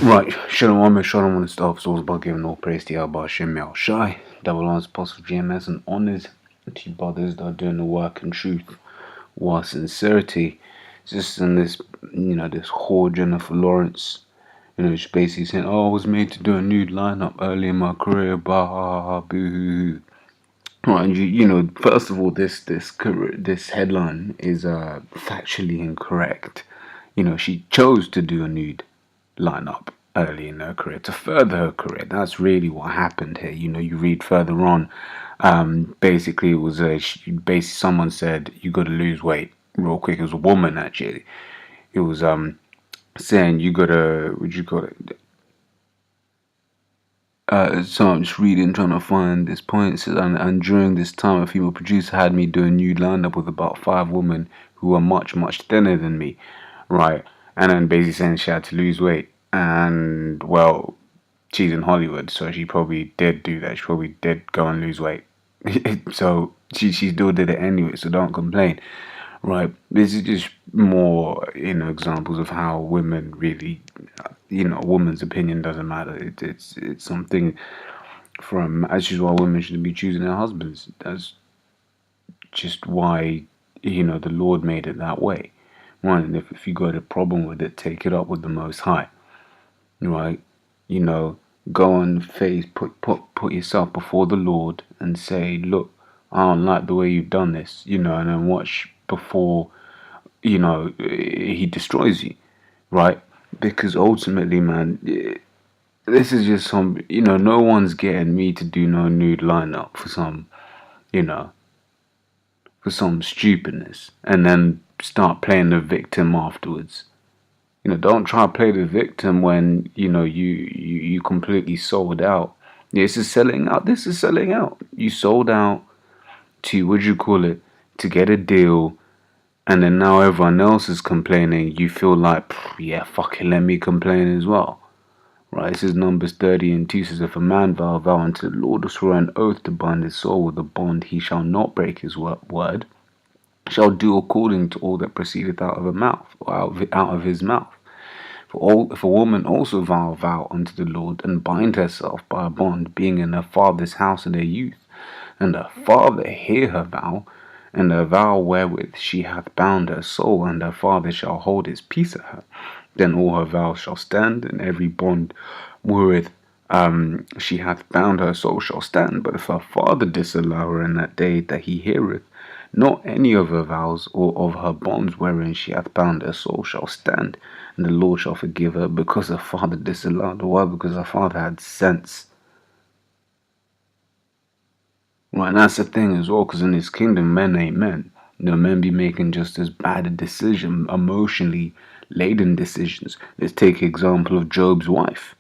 Right, Shalom and stuff. So about giving all praise to Yahweh Shem Yahweh Shai, double honors, apostle GMS, and honors to you brothers that are doing the work in truth, while sincerity. Just in this, this whore Jennifer Lawrence, she's basically saying, "Oh, I was made to do a nude lineup early in my career, bah, boo." Right, and first of all, this headline is factually incorrect. She chose to do a nude lineup early in her career to further her career. That's really what happened here. You read further on. Basically, it was someone said you got to lose weight real quick. It was a woman actually. It was saying you got to, what you call it? So I'm just reading, trying to find this point. It says, and during this time, a female producer had me do a nude lineup with about 5 women who were much, much thinner than me, right? And then basically saying she had to lose weight. And, well, she's in Hollywood, so she probably did do that. She probably did go and lose weight. So she still did it anyway, so don't complain. Right, this is just more, examples of how women really, a woman's opinion doesn't matter. It's something from, as is why women shouldn't be choosing their husbands. That's just why, the Lord made it that way. Right, and if you got a problem with it, take it up with the Most High. Right, go on face, put yourself before the Lord and say, look, I don't like the way you've done this, and then watch before, he destroys you, right? Because ultimately, man, this is just some, no one's getting me to do no nude lineup for some, for some stupidness, and then start playing the victim afterwards. Don't try to play the victim when, you completely sold out. This is selling out. This is selling out. You sold out to, to get a deal, and then now everyone else is complaining. You feel like, yeah, fuck it, let me complain as well. Right, this is Numbers 30:2 says, if a man vow unto the Lord or swear an oath to bind his soul with a bond, he shall not break his word, shall do according to all that proceedeth out of a mouth, or out of his mouth. If a woman also vow unto the Lord, and bind herself by a bond, being in her father's house in her youth, and her father hear her vow, and her vow wherewith she hath bound her soul, and her father shall hold his peace at her, then all her vows shall stand, and every bond wherewith she hath bound her soul shall stand. But if her father disallow her in that day that he heareth, not any of her vows or of her bonds wherein she hath bound her soul shall stand, and the Lord shall forgive her, because her father disallowed her. Why? Because her father had sense. Right, and that's the thing as well, because in his kingdom, men ain't men. Men be making just as bad a decision, emotionally laden decisions. Let's take example of Job's wife.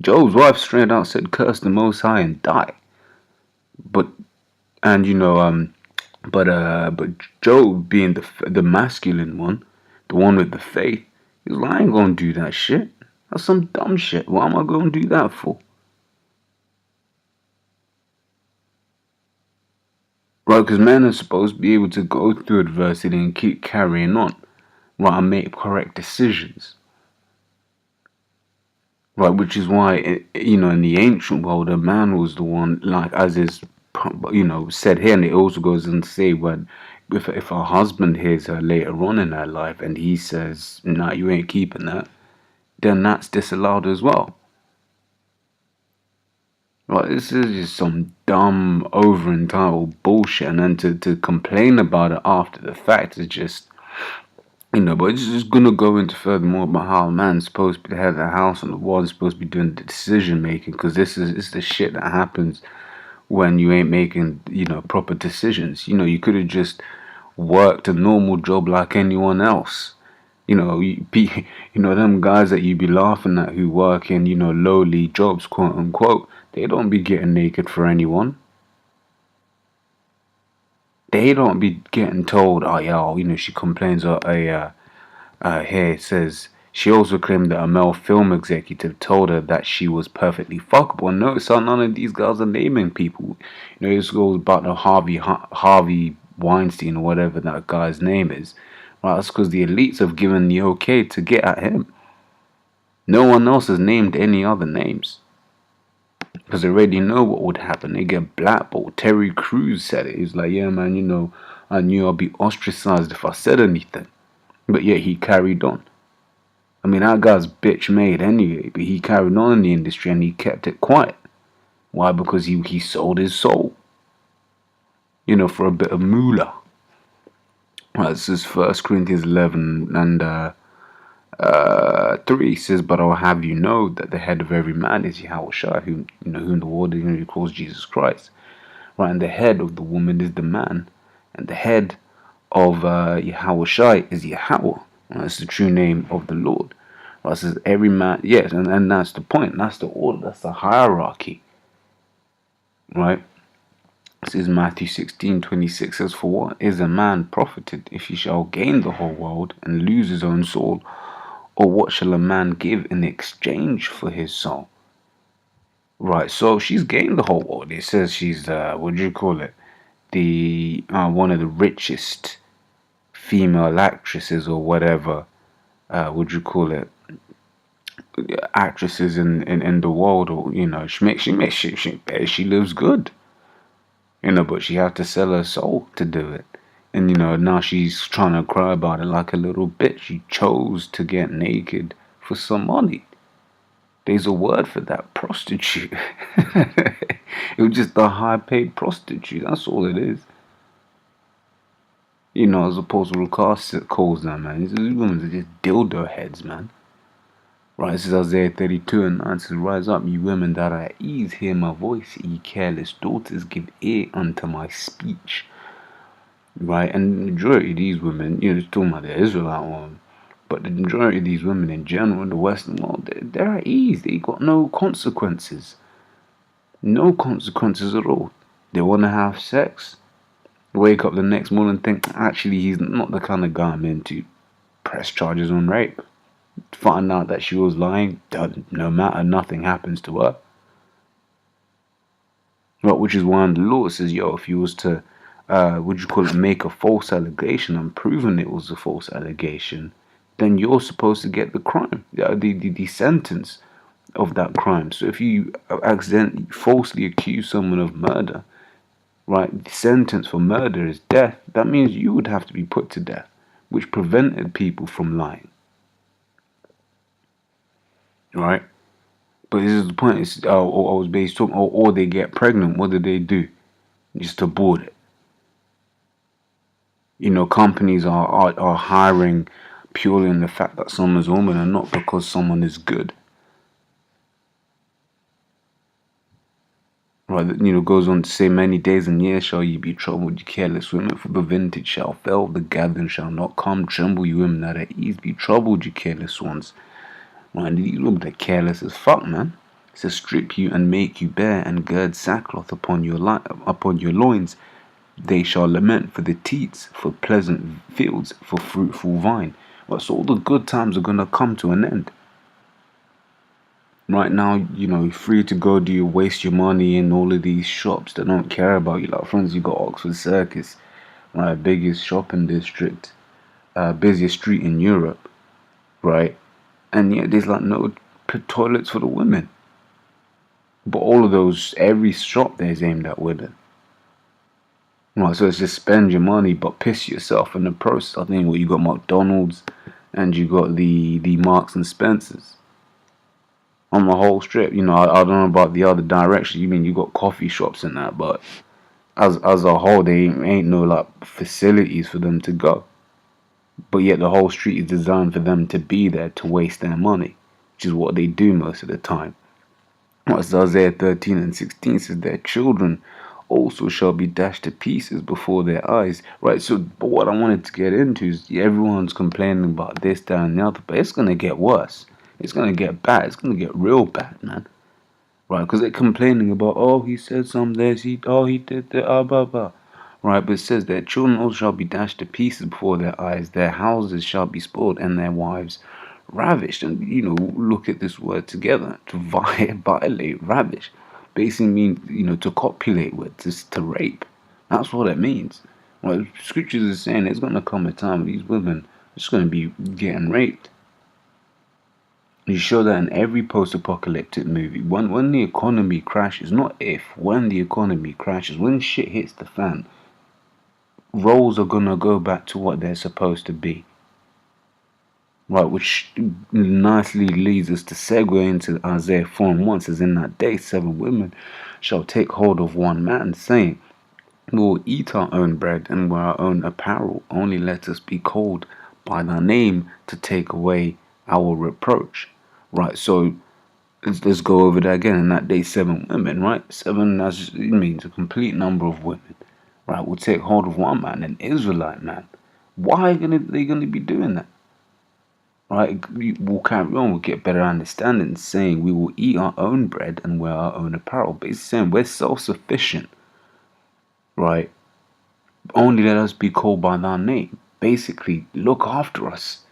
Job's wife straight out said, curse the Most High and die. But Job, being the masculine one, the one with the faith, he's like, I ain't gonna do that shit. That's some dumb shit. What am I gonna do that for? Right, because men are supposed to be able to go through adversity and keep carrying on. Right, and make correct decisions. Right, which is why, in the ancient world, a man was the one, like, as is, said here, and it also goes on to say, when, if her husband hears her later on in her life, and he says, nah, you ain't keeping that, then that's disallowed as well. Right, this is just some dumb, over-entitled bullshit, and then to complain about it after the fact is just, but it's just gonna go into further more about how a man's supposed to be the head of the house and the one's supposed to be doing the decision making, because this is the shit that happens when you ain't making, proper decisions. You could have just worked a normal job like anyone else. Them guys that you be laughing at who work in, lowly jobs, quote unquote, they don't be getting naked for anyone. They don't be getting told, oh yeah, she complains here it says she also claimed that a male film executive told her that she was perfectly fuckable. No, so none of these guys are naming people. This goes about the Harvey Weinstein or whatever that guy's name is. Right, that's because the elites have given the okay to get at him. No one else has named any other names. Because they already know what would happen. They get blackballed. Terry Crews said it. He's like, yeah, man, you know, I knew I'd be ostracized if I said anything. But yet he carried on. I mean, that guy's bitch made anyway, but he carried on in the industry and he kept it quiet. Why? Because he sold his soul, you know, for a bit of moolah. Right, this is 1 Corinthians 11 and 3 says, but I'll have you know that the head of every man is Yahushua, whom the Lord calls Jesus Christ. Right, and the head of the woman is the man, and the head of Yahushua is Yahweh. That's the true name of the Lord. Right, it says every man, yes, and that's the point. That's the order. That's the hierarchy. Right. This is Matthew 16:26 says, for what is a man profited if he shall gain the whole world and lose his own soul? Or what shall a man give in exchange for his soul? Right, so she's gained the whole world. It says she's, what do you call it? The one of the richest female actresses or whatever, would you call it? Actresses in the world, or you know, she lives good. You know, but she had to sell her soul to do it. And, you know, now she's trying to cry about it like a little bitch. She chose to get naked for some money. There's a word for that, prostitute. It was just a high-paid prostitute. That's all it is. You know, as Apostle Lucas calls them, man. These women are just dildo heads, man. Right, this is Isaiah 32 and 9 says, rise up, ye women that are at ease, hear my voice, ye careless daughters, give ear unto my speech. Right, and the majority of these women, you know, it's talking about the Israelite woman, but the majority of these women in general in the Western world, they're at ease. They got no consequences. No consequences at all. They want to have sex, wake up the next morning and think, actually, he's not the kind of guy I'm into. Press charges on rape. Find out that she was lying, no matter, nothing happens to her. Right, which is why the law says, yo, if you was to, make a false allegation and proven it was a false allegation, then you're supposed to get the crime, the sentence of that crime. So if you accidentally falsely accuse someone of murder, right, the sentence for murder is death. That means you would have to be put to death, which prevented people from lying. Right, but this is the point. It's I was based on, or they get pregnant. What do they do? Just abort it. You know, companies are hiring purely on the fact that someone's a woman and not because someone is good. Right, you know, goes on to say, many days and years shall ye be troubled, ye careless women, for the vintage shall fail, the gathering shall not come. Tremble, you women that at ease, be troubled, you careless ones. Right, these women are careless as fuck, man. It says, strip you and make you bare, and gird sackcloth upon your loins. They shall lament for the teats, for pleasant fields, for fruitful vine. Right, so all the good times are gonna come to an end. Right now, you know, you're free to go do you waste your money in all of these shops that don't care about you. Like, for instance, you got Oxford Circus, right, biggest shopping district, busiest street in Europe, right? And yet there's like no toilets for the women. But all of those, every shop there is aimed at women. Right, so it's just spend your money but piss yourself in the process. I think you got McDonald's and you got the Marks and Spencers on the whole strip. You know, I don't know about the other direction. You mean you got coffee shops and that, but as a whole, they ain't no like facilities for them to go. But yet the whole street is designed for them to be there to waste their money, which is what they do most of the time. What's Isaiah 13 and 16 says, their children also shall be dashed to pieces before their eyes. Right, so but what I wanted to get into is everyone's complaining about this, that, and the other, but it's going to get worse. It's going to get bad. It's going to get real bad, man. Right, because they're complaining about, oh, he said some this, he did that, blah, blah. Right, but it says their children also shall be dashed to pieces before their eyes, their houses shall be spoiled, and their wives ravished. And, you know, look at this word together, to violate, ravish. Basically means, you know, to copulate with, to rape. That's what it means. Well, scriptures is saying there's going to come a time where these women are just going to be getting raped. You show that in every post-apocalyptic movie. When the economy crashes, not if, when the economy crashes, when shit hits the fan, roles are gonna go back to what they're supposed to be. Right, which nicely leads us to segue into Isaiah 4:1. Says, in that day 7 women shall take hold of one man, saying, we will eat our own bread and wear our own apparel. Only let us be called by thy name to take away our reproach. Right, so let's go over that again. In that day 7 women, right? 7, it means a complete number of women. Right, will take hold of one man, an Israelite man. Why are they gonna be doing that? Right, we'll carry on, we'll get better understanding, saying we will eat our own bread and wear our own apparel. Basically saying we're self-sufficient. Right, only let us be called by thy name. Basically, look after us.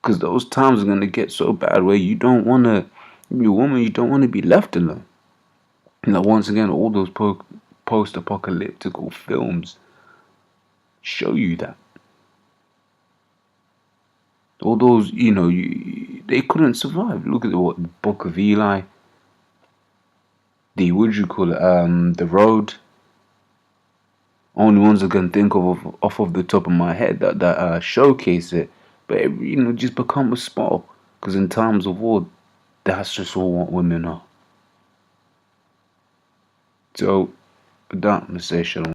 Because those times are going to get so bad where you don't want to, you're a woman, you don't want to be left alone. Once again, all those post-apocalyptical films show you that. All those, they couldn't survive. Look at what Book of Eli, the Road. Only ones I can think of off of the top of my head that showcase it. But just become a spot. Because in times of war, that's just all what women are. So, with that, I'm going to say shalom.